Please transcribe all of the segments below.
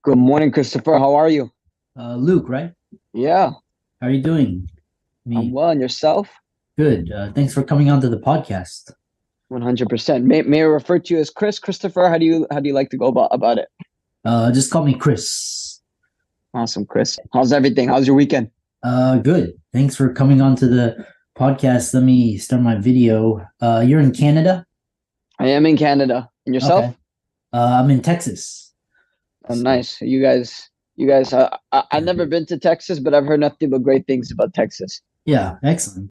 Good morning, Christopher. How are you? Luke, right? Yeah, How are you doing? I'm Me, well. And yourself? good. Thanks for coming on to the podcast. 100%. May I refer to you as Christopher? How do you like to go about it? Just call me Chris. Awesome, Chris. How's everything? How's your weekend? Good. Thanks for coming on to the podcast. Let me start my video. You're in Canada? I am in Canada. And Okay. yourself? I'm in Texas. Oh, So, nice. You guys. I've never been to Texas, but I've heard nothing but great things about Texas. yeah, excellent.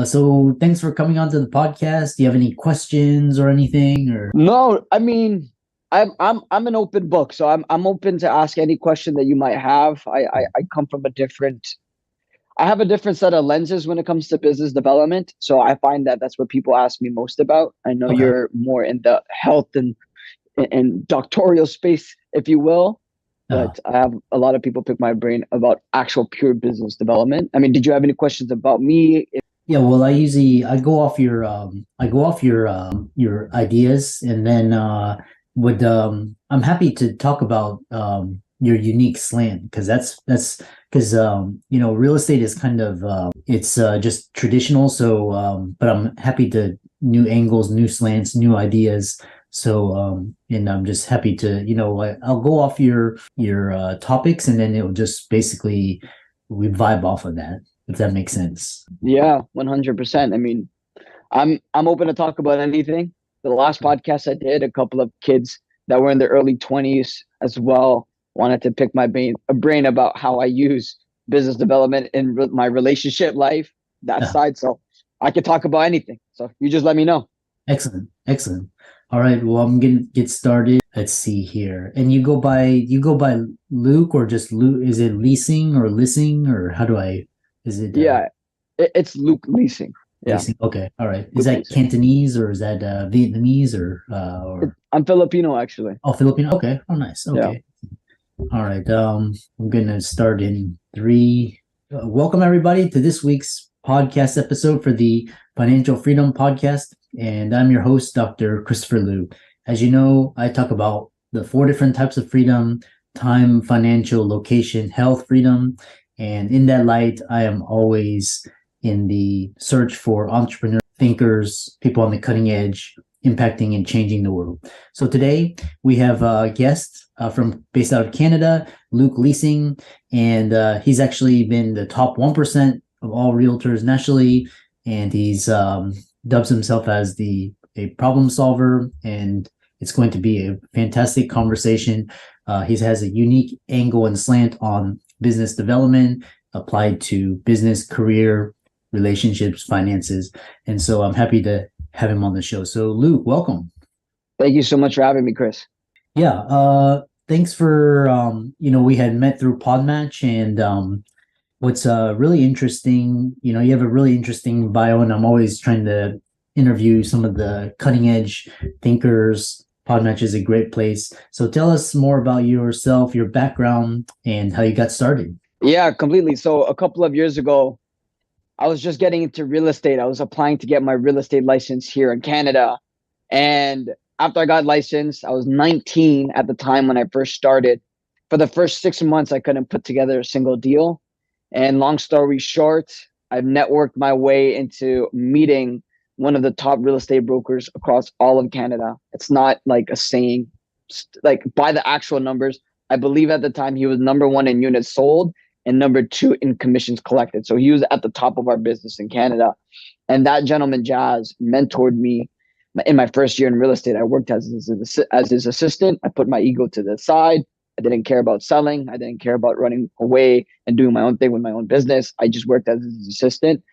So thanks for coming on to the podcast. Do you have any questions or anything? Or No, I mean, I'm an open book, so I'm open to ask any question that you might have. I come from a different I have a different set of lenses when it comes to business development. So I find that that's what people ask me most about. I know okay. you're more in the health and doctoral space, if you will, Uh, but I have a lot of people pick my brain about actual pure business development. I mean, did you have any questions about me? Yeah, well, I go off your ideas, and then would I'm happy to talk about your unique slant, because that's because real estate is kind of it's just traditional. So but I'm happy to new angles, new slants, new ideas. So and I'm just happy to I'll go off your topics, and then it'll just basically we vibe off of that, if that makes sense. Yeah, 100%. I mean, I'm open to talk about anything. The last podcast I did, a couple of kids that were in their early 20s as well wanted to pick my brain about how I use business development in my relationship life, that Yeah. side. So I could talk about anything. So you just let me know. Excellent. Excellent. All right. Well, I'm gonna get started. Let's see here. And you go by Luke, or just Luke? Is it leasing or Lissing, or how do I? Is it Yeah, it's Luke Leasing. Yeah, leasing? Okay. All right. Is Luke that Leasing. Cantonese, or is that Vietnamese, or I'm Filipino, actually. oh, Filipino? Okay. Oh, nice. Yeah. Okay. All right. I'm gonna start in three. Welcome everybody to this week's podcast episode for the Financial Freedom Podcast, and I'm your host, Dr. Christopher Liu. As you know, I talk about the four different types of freedom: time, financial, location, health freedom. And in that light, I am always in the search for entrepreneurs, thinkers, people on the cutting edge, impacting and changing the world. So today we have a guest from based out of Canada, Luc Lising, and he's actually been the top 1% of all realtors nationally, and he's dubs himself as the a problem solver, and it's going to be a fantastic conversation. He has a unique angle and slant on business development applied to business, career, relationships, finances, and so I'm happy to have him on the show. So, Luke, welcome. Thank you so much for having me, Chris. Yeah, thanks for we had met through Podmatch, and what's really interesting, you have a really interesting bio, and I'm always trying to interview some of the cutting edge thinkers. Podmatch is a great place. So tell us more about yourself, your background, and how you got started. Yeah, completely. So a couple of years ago, I was just getting into real estate. I was applying to get my real estate license here in Canada. And after I got licensed, I was 19 at the time when I first started. For the first 6 months, I couldn't put together a single deal. And long story short, I've networked my way into meeting one of the top real estate brokers across all of Canada. It's not like a saying, like by the actual numbers. I believe at the time he was number one in units sold and number two in commissions collected. So he was at the top of our business in Canada. And that gentleman, Jazz, mentored me in my first year in real estate. I worked as his assistant. I put my ego to the side. I didn't care about selling. I didn't care about running away and doing my own thing with my own business. I just worked as his assistant.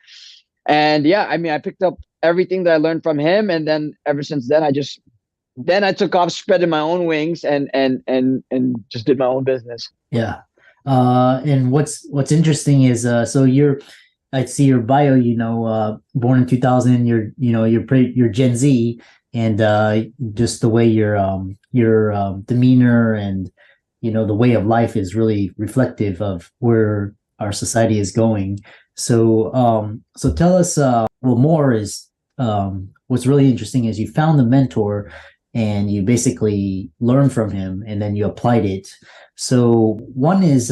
And yeah, I mean, I picked up everything that I learned from him. And then ever since then, I took off spreading my own wings and just did my own business. Yeah. And what's interesting is so I see your bio, born in 2000, you're Gen Z, and just the way your demeanor and the way of life is really reflective of where our society is going. So tell us, well, more is what's really interesting is you found a mentor, and you basically learned from him and then you applied it. So one is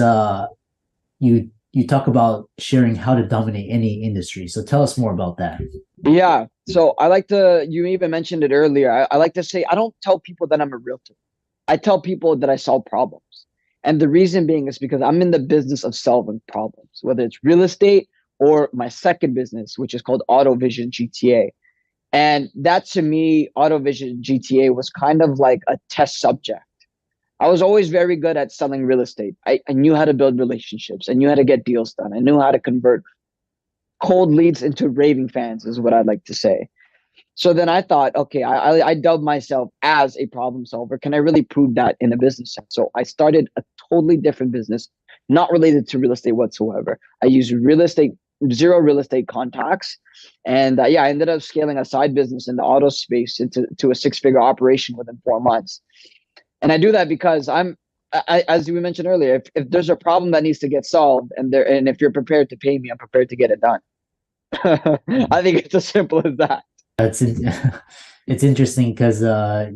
you talk about sharing how to dominate any industry. So tell us more about that. Yeah. So I like to, you even mentioned it earlier. I like to say, I don't tell people that I'm a realtor. I tell people that I solve problems. And the reason being is because I'm in the business of solving problems, whether it's real estate or my second business, which is called Auto Vision GTA. And that to me, Auto Vision GTA was kind of like a test subject. I was always very good at selling real estate. I knew how to build relationships. I knew how to get deals done. I knew how to convert cold leads into raving fans, is what I'd like to say. So then I thought, okay, I dubbed myself as a problem solver. Can I really prove that in a business sense? So I started a totally different business, not related to real estate whatsoever. I used real estate, zero real estate contacts. And yeah, I ended up scaling a side business in the auto space into a six-figure operation within 4 months. And I do that because as we mentioned earlier, if there's a problem that needs to get solved and if you're prepared to pay me, I'm prepared to get it done. I think it's as simple as that. It's it's interesting because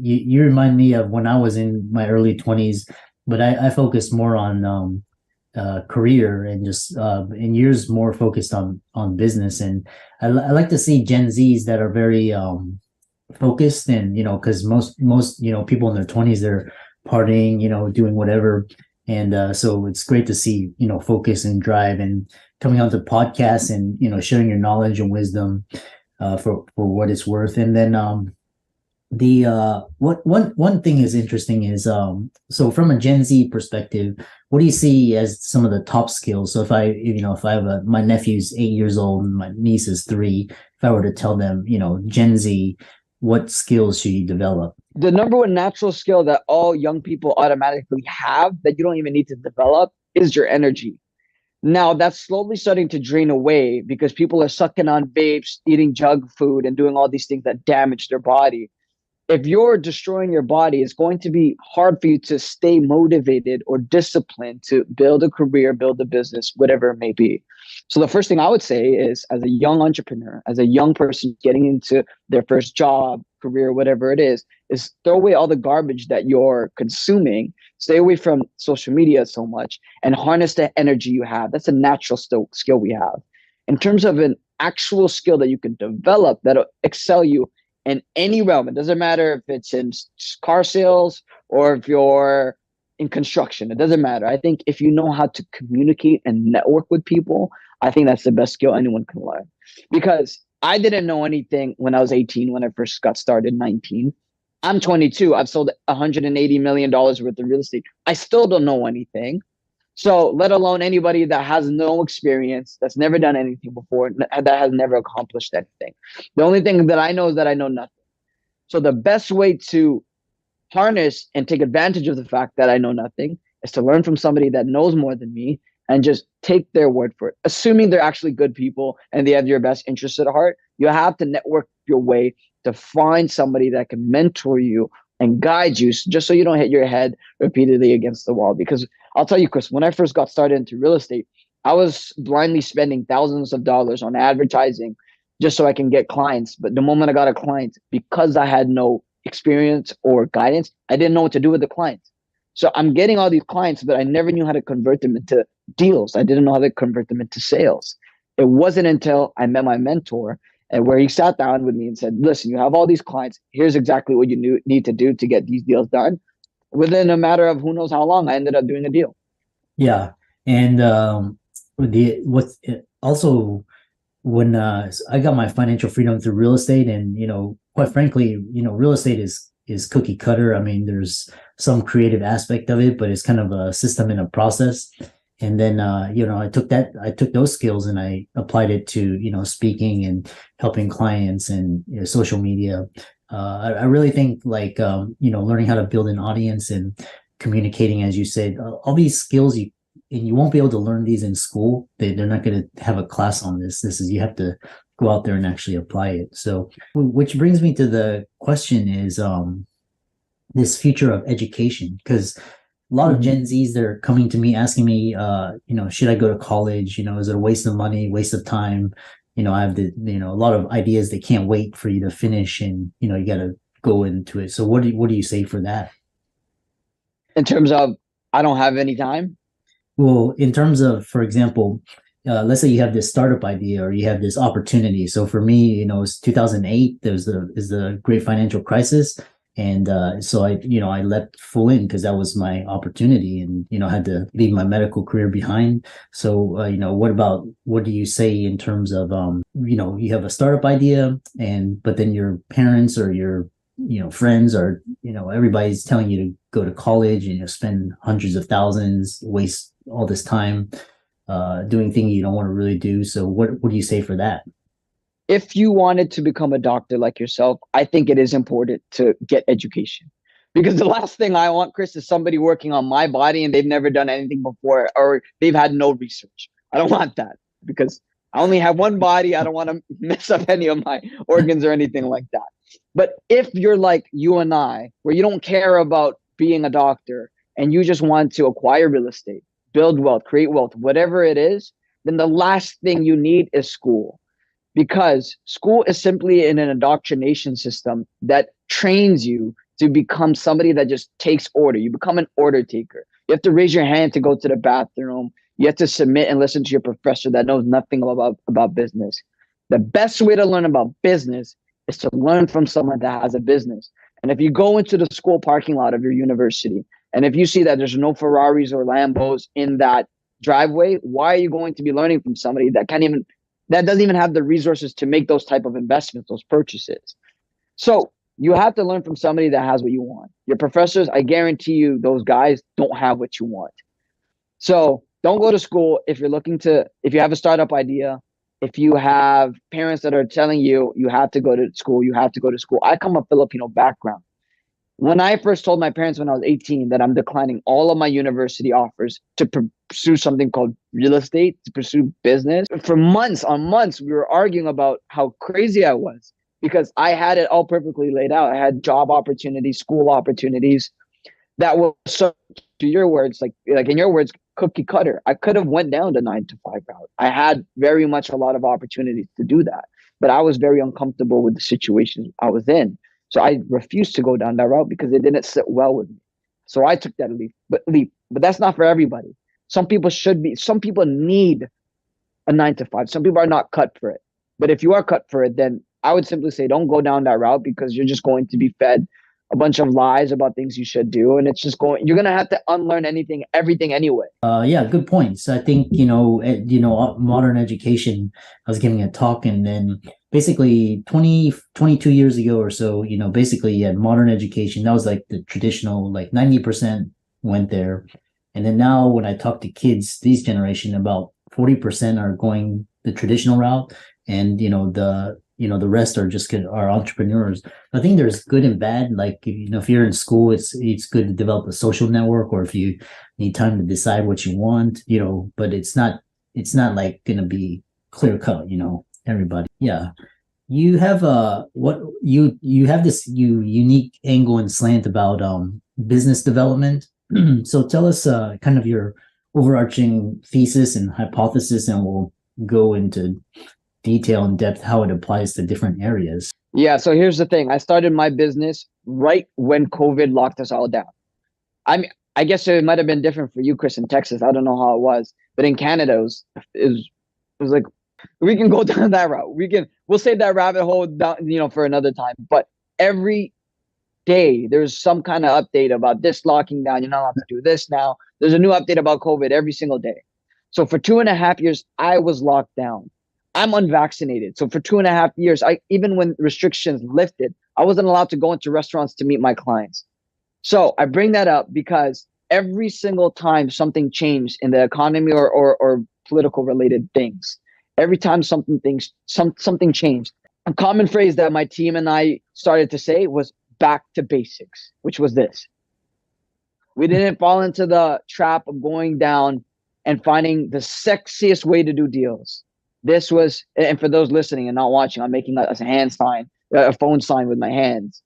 you remind me of when I was in my early 20s, but I focused more on career and just in years more focused on business. And I like to see Gen Zs that are very focused, and because most people in their 20s, they're partying, doing whatever. And so it's great to see focus and drive and coming onto podcasts and sharing your knowledge and wisdom for what it's worth. And then the what one thing is interesting is so from a Gen Z perspective, what do you see as some of the top skills? So if I have my nephew's 8 years old and my niece is 3, if I were to tell them, Gen Z, what skills should you develop? The number one natural skill that all young people automatically have that you don't even need to develop is your energy. Now that's slowly starting to drain away because people are sucking on vapes, eating junk food, and doing all these things that damage their body. If you're destroying your body, it's going to be hard for you to stay motivated or disciplined to build a career, build a business, whatever it may be. So the first thing I would say is, as a young entrepreneur, as a young person getting into their first job, career, whatever it is throw away all the garbage that you're consuming. Stay away from social media so much and harness the energy you have. That's a natural skill we have. In terms of an actual skill that you can develop that'll excel you in any realm. It doesn't matter if it's in car sales or if you're in construction. It doesn't matter. I think if you know how to communicate and network with people, I think that's the best skill anyone can learn. Because I didn't know anything when I was 18, when I first got started, 19. I'm 22. I've sold $180 million worth of real estate. I still don't know anything. So let alone anybody that has no experience, that's never done anything before, that has never accomplished anything. The only thing that I know is that I know nothing. So the best way to harness and take advantage of the fact that I know nothing is to learn from somebody that knows more than me and just take their word for it. Assuming they're actually good people and they have your best interests at heart, you have to network your way to find somebody that can mentor you and guide you just so you don't hit your head repeatedly against the wall. Because I'll tell you, Chris, when I first got started into real estate, I was blindly spending thousands of dollars on advertising just so I can get clients. But the moment I got a client, because I had no experience or guidance, I didn't know what to do with the clients. So I'm getting all these clients, but I never knew how to convert them into deals. I didn't know how to convert them into sales. It wasn't until I met my mentor and where he sat down with me and said, listen, you have all these clients. Here's exactly what you need to do to get these deals done. Within a matter of who knows how long, I ended up doing a deal. Yeah. And also when I got my financial freedom through real estate, and quite frankly, real estate is cookie cutter. I mean, there's some creative aspect of it, but it's kind of a system and a process. And then I took those skills and I applied it to speaking and helping clients and social media. I really think like learning how to build an audience and communicating, as you said, all these skills you won't be able to learn these in school. They're not going to have a class on this. You have to go out there and actually apply it. So, which brings me to the question is this future of education, because a lot of Gen Zs, they're coming to me asking me, should I go to college? Is it a waste of money, waste of time? I have a lot of ideas. They can't wait for you to finish, and you got to go into it. So what do you say for that? In terms of, I don't have any time. Well, in terms of, for example, let's say you have this startup idea or you have this opportunity. So for me, it's 2008. There was the great financial crisis, and so I leapt full in because that was my opportunity, and had to leave my medical career behind. So what do you say in terms of you have a startup idea, and but then your parents or your friends or everybody's telling you to go to college and spend hundreds of thousands, waste all this time doing things you don't want to really do. So what do you say for that? If you wanted to become a doctor like yourself, I think it is important to get education. Because the last thing I want, Chris, is somebody working on my body and they've never done anything before or they've had no research. I don't want that because I only have one body. I don't want to mess up any of my organs or anything like that. But if you're like you and I, where you don't care about being a doctor and you just want to acquire real estate, build wealth, create wealth, whatever it is, then the last thing you need is school, because school is simply an indoctrination system that trains you to become somebody that just takes order. You become an order taker. You have to raise your hand to go to the bathroom. You have to submit and listen to your professor that knows nothing about business. The best way to learn about business is to learn from someone that has a business. And if you go into the school parking lot of your university, and if you see that there's no Ferraris or Lambos in that driveway, why are you going to be learning from somebody that doesn't even have the resources to make those type of investments, those purchases? So you have to learn from somebody that has what you want. Your professors, I guarantee you, those guys don't have what you want. So don't go to school if you have a startup idea, if you have parents that are telling you, you have to go to school, you have to go to school. I come from a Filipino background. When I first told my parents when I was 18 that I'm declining all of my university offers to pursue something called real estate, to pursue business, for months on months, we were arguing about how crazy I was because I had it all perfectly laid out. I had job opportunities, school opportunities that was, so to your words, like in your words, cookie cutter. I could have went down the 9 to 5 route. I had very much a lot of opportunities to do that, but I was very uncomfortable with the situation I was in. So I refused to go down that route because it didn't sit well with me. So I took that leap. But that's not for everybody. Some people need a 9 to 5. Some people are not cut for it. But if you are cut for it, then I would simply say don't go down that route because you're just going to be fed a bunch of lies about things you should do. And you're going to have to unlearn everything anyway. Yeah, good points. I think, modern education, I was giving a talk and then basically 22 years ago or so, basically you had modern education. That was like the traditional, like 90% went there. And then now when I talk to kids, these generation, about 40% are going the traditional route. And, the rest are entrepreneurs. I think there's good and bad. Like, if you're in school, it's good to develop a social network, or if you need time to decide what you want, but it's not like going to be clear cut, everybody. Yeah. You have you have this unique angle and slant about business development. So tell us kind of your overarching thesis and hypothesis, and we'll go into detail and depth how it applies to different areas. Yeah. So here's the thing. I started my business right when COVID locked us all down. I guess it might have been different for you, Chris, in Texas. I don't know how it was, but in Canada, it was like, we can go down that route. We'll save that rabbit hole down, for another time. But every day there's some kind of update about this locking down. You're not allowed to do this now. There's a new update about COVID every single day. So for 2.5 years, I was locked down. I'm unvaccinated. So for 2.5 years, even when restrictions lifted, I wasn't allowed to go into restaurants to meet my clients. So I bring that up because every single time something changed in the economy or political related things, every time something changed, a common phrase that my team and I started to say was back to basics, which was this. We didn't fall into the trap of going down and finding the sexiest way to do deals. This was, and for those listening and not watching, I'm making a hand sign, a phone sign with my hands.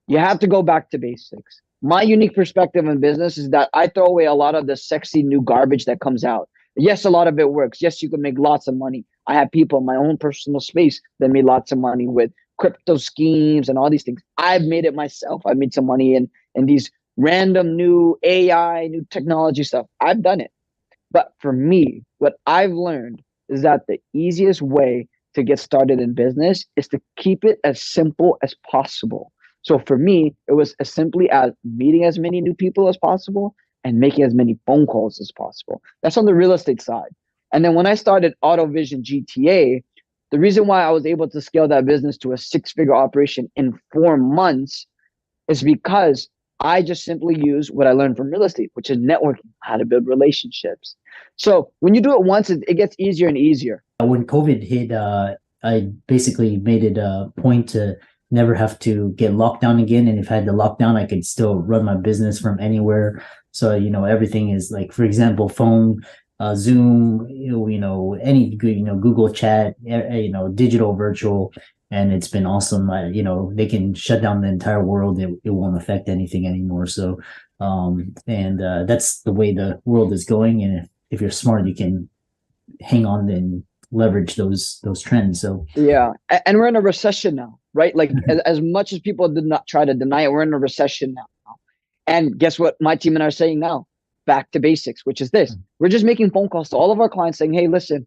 You have to go back to basics. My unique perspective in business is that I throw away a lot of the sexy new garbage that comes out. Yes, a lot of it works. Yes, you can make lots of money. I have people in my own personal space that made lots of money with crypto schemes and all these things. I've made it myself. I've made some money in these random new AI, new technology stuff. I've done it. But for me, what I've learned is that the easiest way to get started in business is to keep it as simple as possible. So for me, it was as simply as meeting as many new people as possible and making as many phone calls as possible. That's on the real estate side. And then when I started AutoVision GTA, the reason why I was able to scale that business to a six-figure operation in 4 months is because I just simply use what I learned from real estate, which is networking, how to build relationships. So when you do it once, it gets easier and easier. When COVID hit, I basically made it a point to never have to get locked down again. And if I had to lock down, I could still run my business from anywhere. So, everything is like, for example, phone, Zoom, any good, Google Chat, digital, virtual. And it's been awesome. They can shut down the entire world. It won't affect anything anymore. So, that's the way the world is going. And if you're smart, you can hang on and leverage those trends. So yeah, and we're in a recession now, right? Like as much as people did not try to deny it, we're in a recession now. And guess what my team and I are saying now? Back to basics, which is this. We're just making phone calls to all of our clients saying, hey, listen,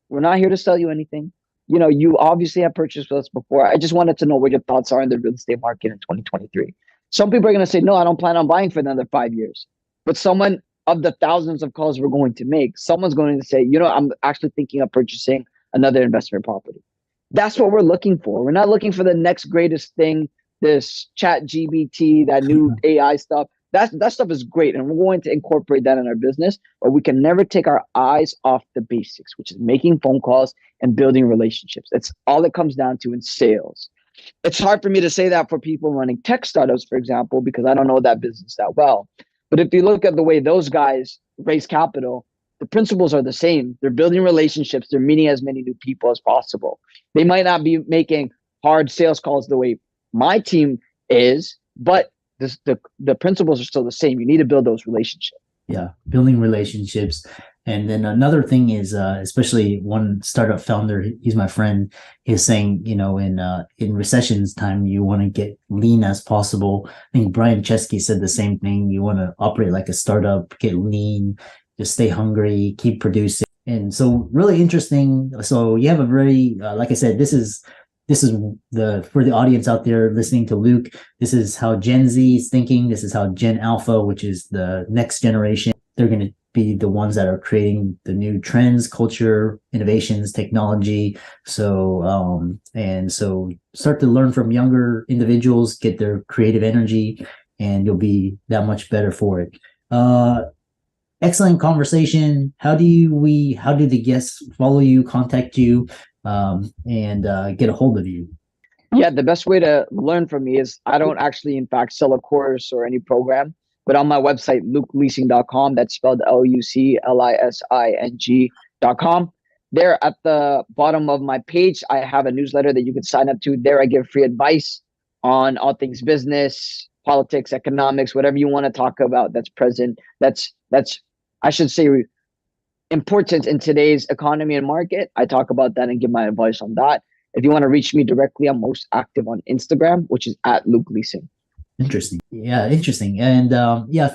we're not here to sell you anything. You obviously have purchased with us before. I just wanted to know what your thoughts are in the real estate market in 2023. Some people are going to say, no, I don't plan on buying for another 5 years. But someone of the thousands of calls we're going to make, someone's going to say, I'm actually thinking of purchasing another investment property. That's what we're looking for. We're not looking for the next greatest thing, this chat GBT, that new AI stuff. That stuff is great. And we're going to incorporate that in our business, but we can never take our eyes off the basics, which is making phone calls and building relationships. That's all it comes down to in sales. It's hard for me to say that for people running tech startups, for example, because I don't know that business that well. But if you look at the way those guys raise capital, the principles are the same. They're building relationships. They're meeting as many new people as possible. They might not be making hard sales calls the way my team is, but the principles are still the same. You need to build those relationships. Yeah, building relationships. And then another thing is, especially one startup founder, he's my friend, he's saying, in recessions time, you want to get lean as possible. I think Brian Chesky said the same thing. You want to operate like a startup, get lean, just stay hungry, keep producing. And so really interesting. So you have a very, like I said, this is for the audience out there listening to Luc, this is how Gen Z is thinking. This is how Gen Alpha, which is the next generation, they're going to be the ones that are creating the new trends, culture, innovations, technology. So, so start to learn from younger individuals, get their creative energy, and you'll be that much better for it. Excellent conversation. How do the guests follow you, contact you, and get a hold of you? Yeah, the best way to learn from me is I don't actually, in fact, sell a course or any program, but on my website, luclising.com, that's spelled LUCLISING.com. There at the bottom of my page, I have a newsletter that you can sign up to. There I give free advice on all things business, politics, economics, whatever you want to talk about that's present. That's I should say, important in today's economy and market. I talk about that and give my advice on that. If you want to reach me directly, I'm most active on Instagram, which is at Luc Lising. Interesting. Yeah, interesting. And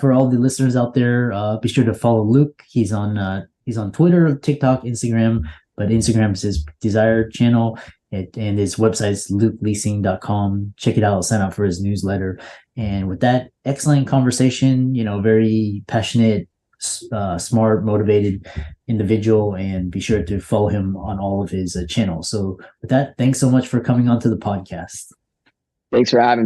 for all the listeners out there, be sure to follow Luc. He's on Twitter, TikTok, Instagram, but Instagram is his desired channel. And his website is luclising.com. Check it out. Sign up for his newsletter. And with that, excellent conversation, very passionate, smart, motivated individual, and be sure to follow him on all of his channels. So with that, thanks so much for coming onto the podcast. Thanks for having me.